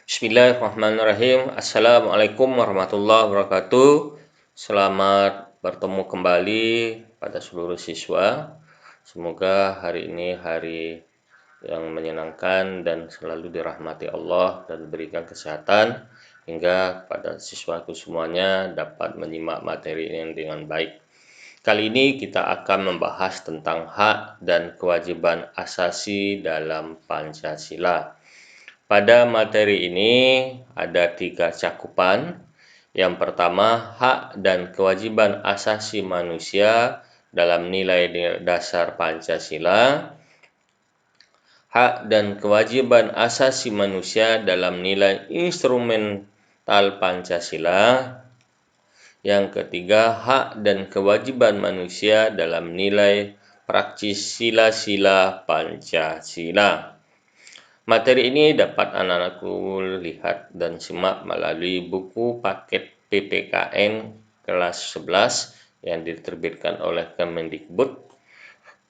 Bismillahirrahmanirrahim. Assalamualaikum warahmatullahi wabarakatuh. Selamat bertemu kembali pada seluruh siswa. Semoga hari ini hari yang menyenangkan dan selalu dirahmati Allah dan diberikan kesehatan hingga pada siswaku semuanya dapat menyimak materi ini dengan baik. Kali ini kita akan membahas tentang hak dan kewajiban asasi dalam Pancasila. Pada materi ini ada 3 cakupan. Yang pertama, hak dan kewajiban asasi manusia dalam nilai dasar Pancasila. Hak dan kewajiban asasi manusia dalam nilai instrumental Pancasila. Yang ketiga, hak dan kewajiban manusia dalam nilai praksis sila-sila Pancasila. Materi ini dapat anak-anakku lihat dan simak melalui buku paket PPKN kelas 11 yang diterbitkan oleh Kemendikbud.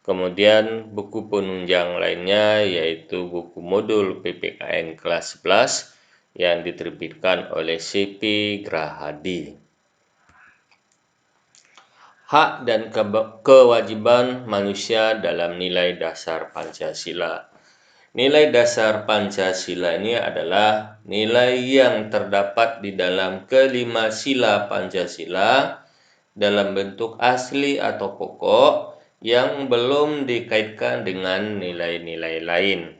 Kemudian buku penunjang lainnya yaitu buku modul PPKN kelas 11 yang diterbitkan oleh CP Grahadi. Hak dan kewajiban manusia dalam nilai dasar Pancasila. Nilai dasar Pancasila ini adalah nilai yang terdapat di dalam kelima sila Pancasila dalam bentuk asli atau pokok yang belum dikaitkan dengan nilai-nilai lain.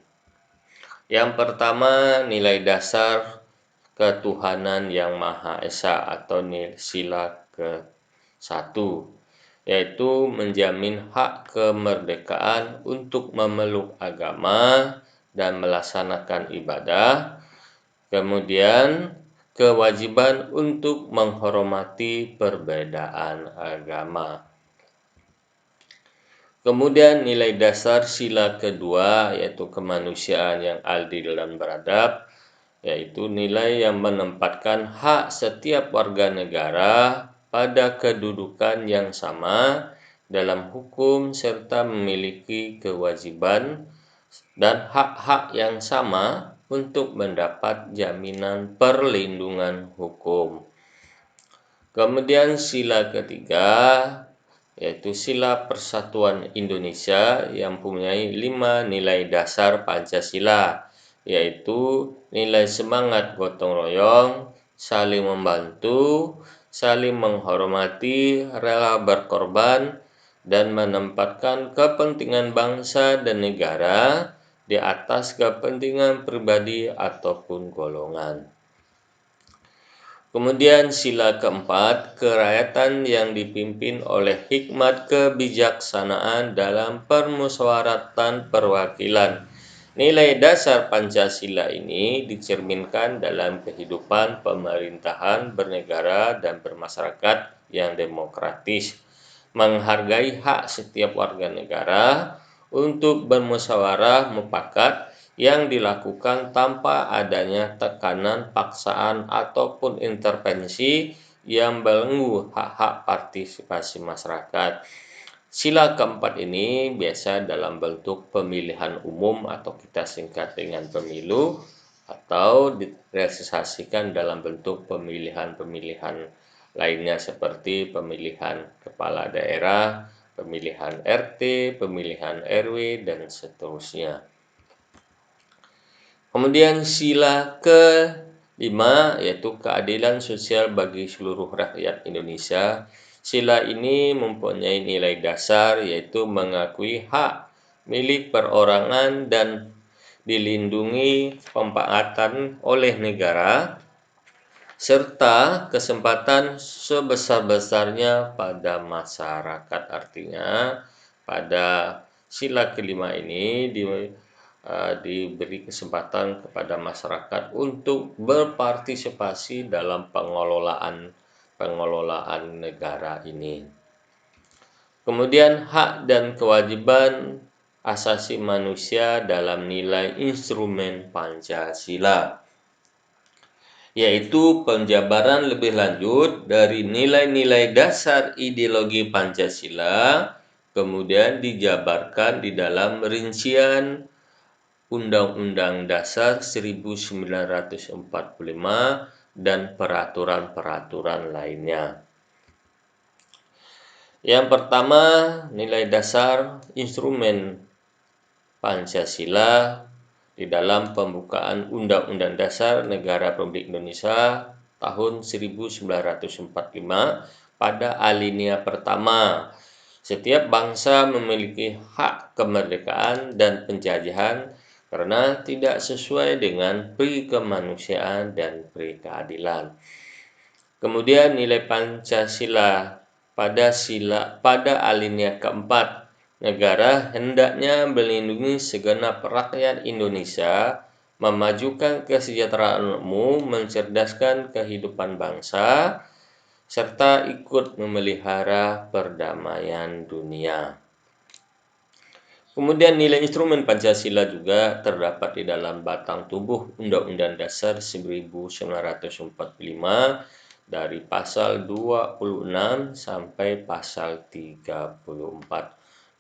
Yang pertama, nilai dasar ketuhanan yang Maha Esa atau sila ke-1, yaitu menjamin hak kemerdekaan untuk memeluk agama dan melaksanakan ibadah. Kemudian kewajiban untuk menghormati perbedaan agama. Kemudian nilai dasar sila kedua yaitu kemanusiaan yang adil dan beradab, yaitu nilai yang menempatkan hak setiap warga negara pada kedudukan yang sama dalam hukum serta memiliki kewajiban dan hak-hak yang sama untuk mendapat jaminan perlindungan hukum. Kemudian sila ketiga yaitu sila Persatuan Indonesia yang mempunyai 5 nilai dasar Pancasila, yaitu nilai semangat gotong royong, saling membantu, saling menghormati, rela berkorban, dan menempatkan kepentingan bangsa dan negara di atas kepentingan pribadi ataupun golongan. Kemudian sila keempat, kerakyatan yang dipimpin oleh hikmat kebijaksanaan dalam permusyawaratan perwakilan. Nilai dasar Pancasila ini dicerminkan dalam kehidupan pemerintahan bernegara dan bermasyarakat yang demokratis, menghargai hak setiap warga negara untuk bermusyawarah mufakat yang dilakukan tanpa adanya tekanan, paksaan, ataupun intervensi yang belenggu hak-hak partisipasi masyarakat. Sila keempat ini biasa dalam bentuk pemilihan umum atau kita singkat dengan pemilu, atau direalisasikan dalam bentuk pemilihan-pemilihan lainnya seperti pemilihan kepala daerah, pemilihan RT, pemilihan RW, dan seterusnya. Kemudian sila ke-5 yaitu keadilan sosial bagi seluruh rakyat Indonesia. Sila ini mempunyai nilai dasar yaitu mengakui hak milik perorangan dan dilindungi pemanfaatan oleh negara, serta kesempatan sebesar-besarnya pada masyarakat. Artinya pada sila kelima ini diberi kesempatan kepada masyarakat untuk berpartisipasi dalam pengelolaan negara ini. Kemudian hak dan kewajiban asasi manusia dalam nilai instrumen Pancasila, yaitu penjabaran lebih lanjut dari nilai-nilai dasar ideologi Pancasila, kemudian dijabarkan di dalam rincian Undang-Undang Dasar 1945 dan peraturan-peraturan lainnya. Yang pertama, nilai dasar instrumen Pancasila di dalam pembukaan Undang-Undang Dasar Negara Republik Indonesia tahun 1945 pada alinea pertama. Setiap bangsa memiliki hak kemerdekaan dan penjajahan karena tidak sesuai dengan pri kemanusiaan dan pri keadilan. Kemudian nilai Pancasila pada alinea keempat, negara hendaknya melindungi segenap rakyat Indonesia, memajukan kesejahteraan umum, mencerdaskan kehidupan bangsa, serta ikut memelihara perdamaian dunia. Kemudian nilai instrumen Pancasila juga terdapat di dalam batang tubuh Undang-Undang Dasar 1945 dari pasal 26 sampai pasal 34.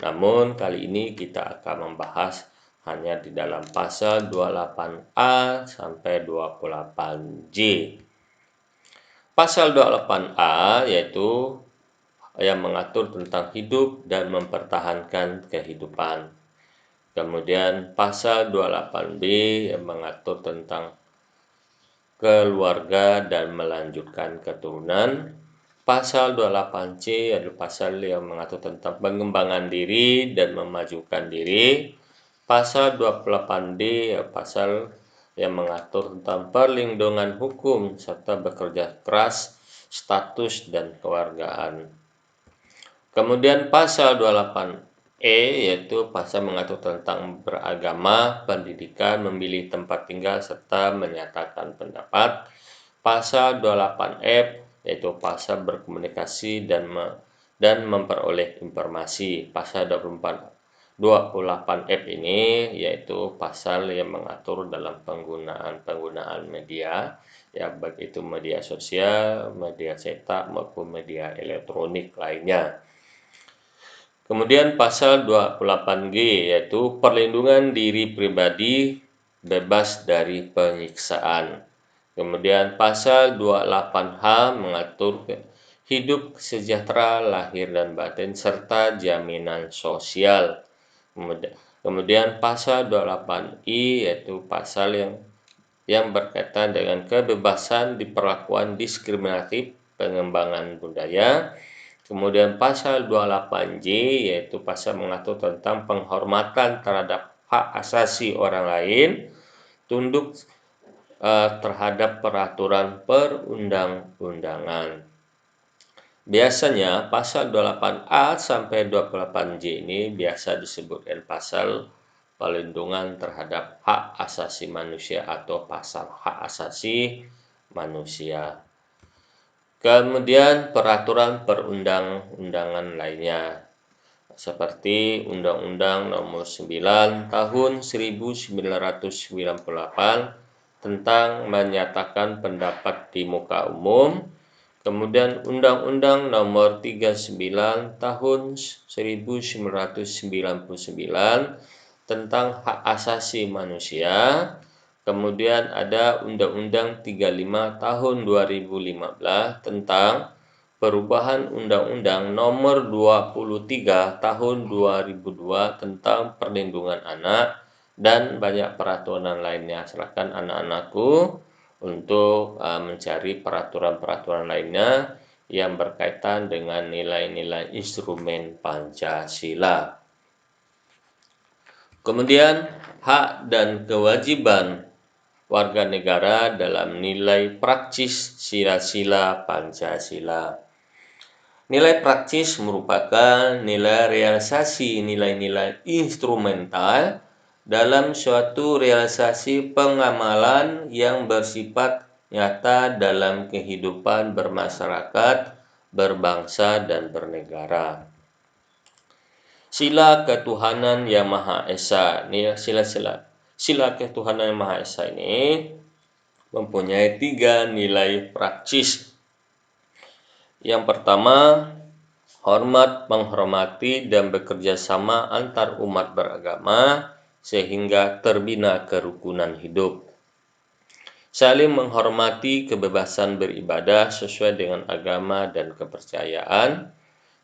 Namun kali ini kita akan membahas hanya di dalam pasal 28A sampai 28J. Pasal 28A yaitu yang mengatur tentang hidup dan mempertahankan kehidupan. Kemudian pasal 28B yang mengatur tentang keluarga dan melanjutkan keturunan. Pasal 28C adalah pasal yang mengatur tentang pengembangan diri dan memajukan diri. Pasal 28D pasal yang mengatur tentang perlindungan hukum serta bekerja keras, status dan kewargaan. Kemudian pasal 28E yaitu pasal mengatur tentang beragama, pendidikan, memilih tempat tinggal serta menyatakan pendapat. Pasal 28F yaitu pasal berkomunikasi dan memperoleh informasi. Pasal 28F ini yaitu pasal yang mengatur dalam penggunaan media, ya baik itu media sosial, media cetak maupun media elektronik lainnya. Kemudian pasal 28G yaitu perlindungan diri pribadi bebas dari penyiksaan. Kemudian pasal 28H mengatur hidup sejahtera lahir dan batin serta jaminan sosial. Kemudian pasal 28I yaitu pasal yang berkaitan dengan kebebasan di perlakuan diskriminatif, pengembangan budaya. Kemudian pasal 28J yaitu pasal mengatur tentang penghormatan terhadap hak asasi orang lain, tunduk terhadap peraturan perundang-undangan. Biasanya pasal 28A sampai 28J ini biasa disebutkan pasal perlindungan terhadap hak asasi manusia atau pasal hak asasi manusia. Kemudian peraturan perundang-undangan lainnya seperti Undang-Undang Nomor 9 Tahun 1998 tentang menyatakan pendapat di muka umum. Kemudian Undang-Undang Nomor 39 Tahun 1999 tentang hak asasi manusia. Kemudian ada Undang-Undang 35 Tahun 2015 tentang perubahan Undang-Undang Nomor 23 Tahun 2002 tentang perlindungan anak dan banyak peraturan lainnya. Silakan anak-anakku untuk mencari peraturan-peraturan lainnya yang berkaitan dengan nilai-nilai instrumen Pancasila. Kemudian hak dan kewajiban warga negara dalam nilai praktis sila-sila Pancasila. Nilai praktis merupakan nilai realisasi nilai-nilai instrumental dalam suatu realisasi pengamalan yang bersifat nyata dalam kehidupan bermasyarakat, berbangsa, dan bernegara. Sila ketuhanan yang Maha Esa. Sila ketuhanan yang Maha Esa ini mempunyai 3 nilai praktis. Yang pertama, hormat, menghormati, dan bekerja sama antar umat beragama. sehingga terbina kerukunan hidup. Saling menghormati kebebasan beribadah sesuai dengan agama dan kepercayaan,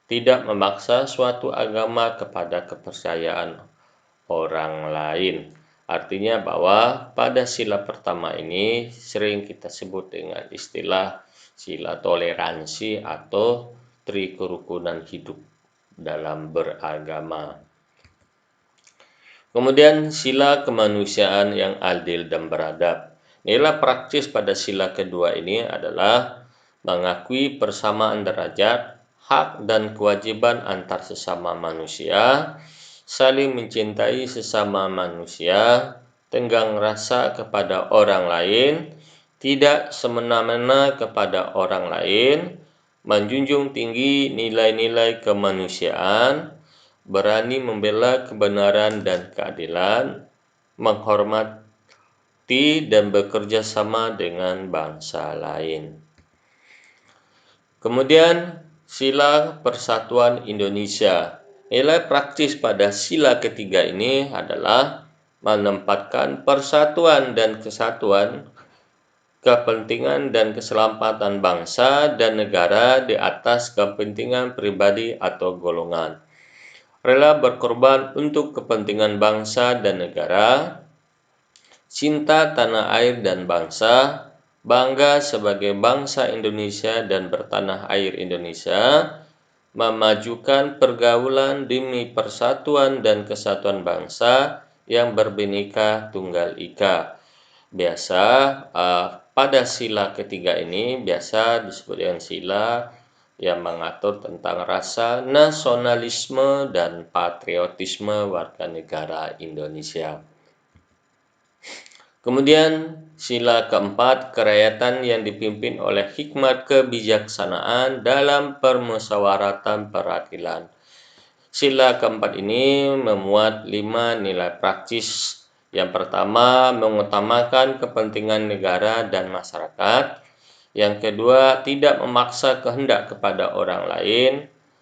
tidak memaksa suatu agama kepada kepercayaan orang lain. Artinya bahwa pada sila pertama ini sering kita sebut dengan istilah sila toleransi atau trikerukunan hidup dalam beragama. Kemudian sila kemanusiaan yang adil dan beradab. Nilai praktis pada sila kedua ini adalah mengakui persamaan derajat, hak dan kewajiban antar sesama manusia, saling mencintai sesama manusia, tenggang rasa kepada orang lain, tidak semena-mena kepada orang lain, menjunjung tinggi nilai-nilai kemanusiaan, berani membela kebenaran dan keadilan, menghormati dan bekerja sama dengan bangsa lain. Kemudian sila persatuan Indonesia. Nilai praktis pada sila ketiga ini adalah menempatkan persatuan dan kesatuan, kepentingan dan keselamatan bangsa dan negara di atas kepentingan pribadi atau golongan. Rela berkorban untuk kepentingan bangsa dan negara, cinta tanah air dan bangsa, bangga sebagai bangsa Indonesia dan bertanah air Indonesia, memajukan pergaulan demi persatuan dan kesatuan bangsa yang berbineka tunggal ika. Biasa pada sila ketiga ini biasa disebut dengan sila yang mengatur tentang rasa nasionalisme dan patriotisme warga negara Indonesia. Kemudian sila keempat, kerakyatan yang dipimpin oleh hikmat kebijaksanaan dalam permusyawaratan peradilan. Sila keempat ini memuat 5 nilai praktis. Yang pertama, mengutamakan kepentingan negara dan masyarakat. Yang kedua, tidak memaksa kehendak kepada orang lain,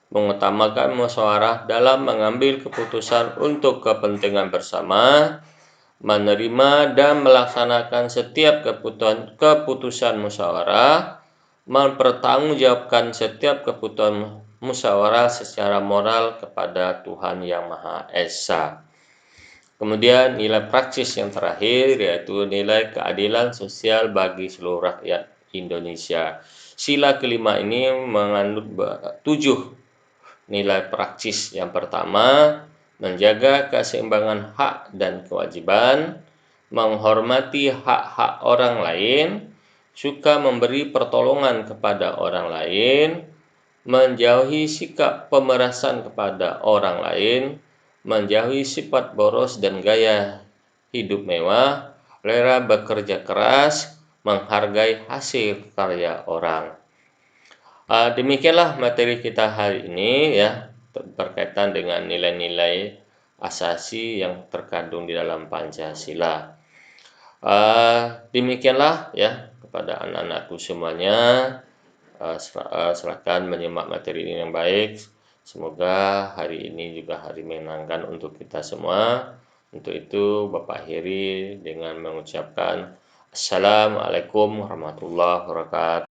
mengutamakan musyawarah dalam mengambil keputusan untuk kepentingan bersama, menerima dan melaksanakan setiap keputusan musyawarah, mempertanggungjawabkan setiap keputusan musyawarah secara moral kepada Tuhan Yang Maha Esa. Kemudian nilai praktis yang terakhir yaitu nilai keadilan sosial bagi seluruh rakyat Indonesia. Sila kelima ini mengandung 7 nilai praktis. Yang pertama, menjaga keseimbangan hak dan kewajiban, menghormati hak-hak orang lain, suka memberi pertolongan kepada orang lain, menjauhi sikap pemerasan kepada orang lain, menjauhi sifat boros dan gaya hidup mewah, rela bekerja keras, menghargai hasil karya orang. Demikianlah materi kita hari ini ya, berkaitan dengan nilai-nilai asasi yang terkandung di dalam Pancasila. Demikianlah ya, kepada anak-anakku semuanya, silakan menyimak materi ini yang baik. Semoga hari ini juga hari menyenangkan untuk kita semua. Untuk itu Bapak akhiri dengan mengucapkan Assalamualaikum warahmatullahi wabarakatuh.